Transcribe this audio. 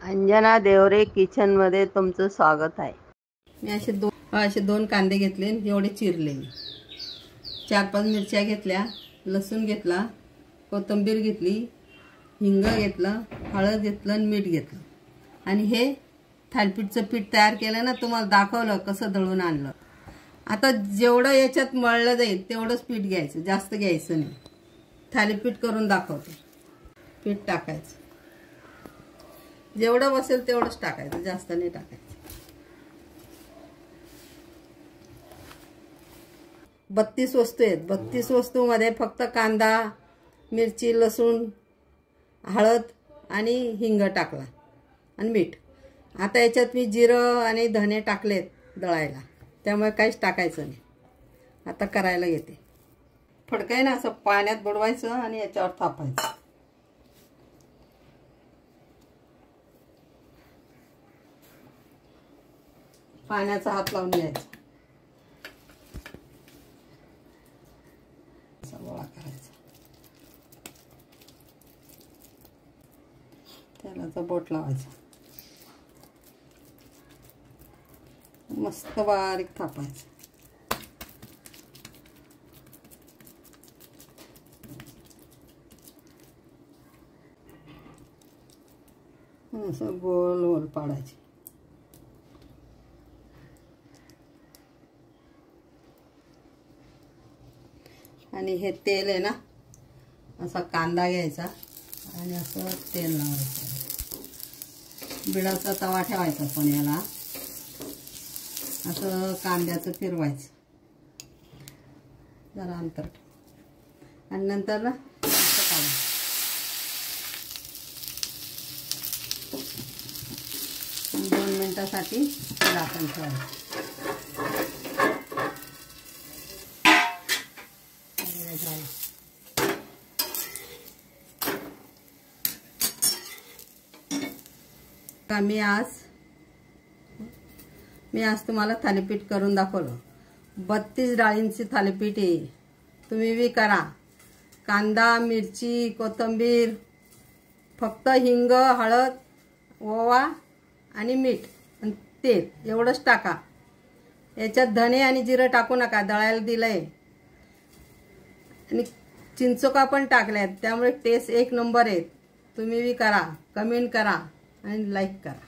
Anjana Deore kitchen मध्ये तुमचं स्वागत आहे। मी असे दोन कांदे घेतले, एवढे चिरले, 4-5 मिरच्या घेतल्या, लसूण घेतला, कोथिंबीर घेतली, हिंग घेतलं, हळद घेतलं आणि मीठ घेतलं आणि हे थालीपीठचं पीठ तयार केलं ना, तुम्हाला दाखवलं कसं दळून आणलं। आता जेवढं याच्यात मळलं जाईल तेवढंच पीठ घ्यायचं, जास्त घ्यायचं नाही। थालीपीठ करून दाखवते। पीठ टाकायचं, जेवढं बसेल तेवढंच टाकायचं, जास्त नाही टाकायचं। 32 वस्तू आहेत। 32 वस्तूमध्ये फक्त कांदा, मिरची, लसूण, हळद आणि हिंग टाकला आणि मीठ। आता याच्यात मी जिरं आणि धने टाकलेत दळायला, त्यामुळे काहीच टाकायचं नाही। आता करायला घेते। फडकं आहे ना, असं पाण्यात बुडवायचं आणि याच्यावर थापायचं। पाण्याचा हात लावून घ्यायचा, गोळा करायचा, तेलाचा बोट लावायचा, मस्त बारीक थापायचं। असं गोल गोल पाडायचे। आणि हे तेल आहे ना, असा कांदा घ्यायचा आणि असं तेल लावायचं। बिडाचा तवा ठेवायचा, पण याला असं कांद्याचं फिरवायचं जरा अंतर, आणि नंतर ना असं काढायचं। 2 मिनिटासाठी झाकण ठेवायचं। मी आज तुम्हाला थालीपीठ करून दाखवलं। 32 डाळींची थालीपीठ आहे, तुम्ही बी करा। कांदा, मिरची, कोथिंबीर, फक्त हिंग, हळद, ओवा आणि मीठ आणि तेल एवढंच टाका। याच्यात धने आणि जिरं टाकू नका, दळायला दिलंय, आणि चिंचोका पण टाकल्यात, त्यामुळे टेस्ट 1 नंबर आहे। तुम्ही बी करा, कमेंट करा आणि लाईक करा।